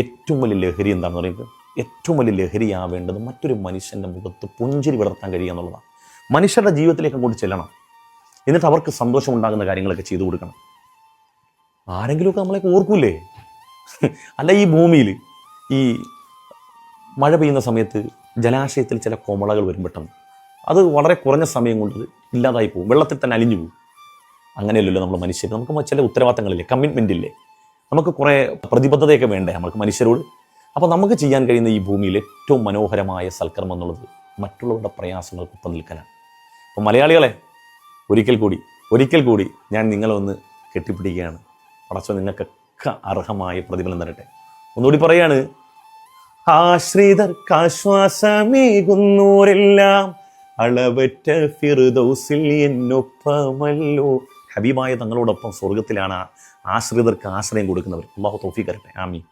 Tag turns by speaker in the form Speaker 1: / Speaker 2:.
Speaker 1: ഏറ്റവും വലിയ ലഹരി എന്താണെന്ന് പറയുന്നത്, ഏറ്റവും വലിയ ലഹരിയാവേണ്ടത് മറ്റൊരു മനുഷ്യൻ്റെ മുഖത്ത് പുഞ്ചിരി വിടർത്താൻ കഴിയുക എന്നുള്ളതാണ്. മനുഷ്യരുടെ ജീവിതത്തിലേക്ക് അങ്ങോട്ട് ചെല്ലണം, എന്നിട്ട് അവർക്ക് സന്തോഷമുണ്ടാകുന്ന കാര്യങ്ങളൊക്കെ ചെയ്തു കൊടുക്കണം. ആരെങ്കിലുമൊക്കെ നമ്മളെയൊക്കെ ഓർക്കൂലേ? അല്ല, ഈ ഭൂമിയിൽ ഈ മഴ പെയ്യുന്ന സമയത്ത് ജലാശയത്തിൽ ചില കോമളകൾ വരും പെട്ടെന്ന്, അത് വളരെ കുറഞ്ഞ സമയം കൊണ്ട് ഇല്ലാതായി പോകും, വെള്ളത്തിൽ തന്നെ അലിഞ്ഞു പോകും. അങ്ങനെയല്ലല്ലോ നമ്മൾ മനുഷ്യർ. നമുക്ക് ചില ഉത്തരവാദിത്തങ്ങളില്ലേ, കമ്മിറ്റ്മെൻ്റ് ഇല്ലേ, നമുക്ക് കുറേ പ്രതിബദ്ധതയൊക്കെ വേണ്ടേ നമുക്ക് മനുഷ്യരോട്. അപ്പോൾ നമുക്ക് ചെയ്യാൻ കഴിയുന്ന ഈ ഭൂമിയിൽ ഏറ്റവും മനോഹരമായ സൽക്കർമ്മം എന്നുള്ളത് മറ്റുള്ളവരുടെ പ്രയാസങ്ങൾക്കൊപ്പം നിൽക്കാനാണ്. അപ്പോൾ മലയാളികളെ, ഒരിക്കൽ കൂടി ഞാൻ നിങ്ങളെ ഒന്ന് കെട്ടിപ്പിടിക്കുകയാണ്. പടച്ചോൻ നിങ്ങൾക്കൊക്കെ അർഹമായ പ്രതിഫലം തരട്ടെ. ഒന്നുകൂടി പറയാണ്, ആശ്രിതർക്കാശ്വാസമേകുന്നോരെല്ലാം അളവറ്റ ഫിർദൗസിൽ എന്നൊപ്പമല്ലോ. ഹബീബായ തങ്ങളോടൊപ്പം സ്വർഗത്തിലാണ് ആശ്രിതർക്ക് ആശ്രയം കൊടുക്കുന്നവർ. അല്ലാഹു തൗഫീഖ് തരട്ടെ. ആമീൻ.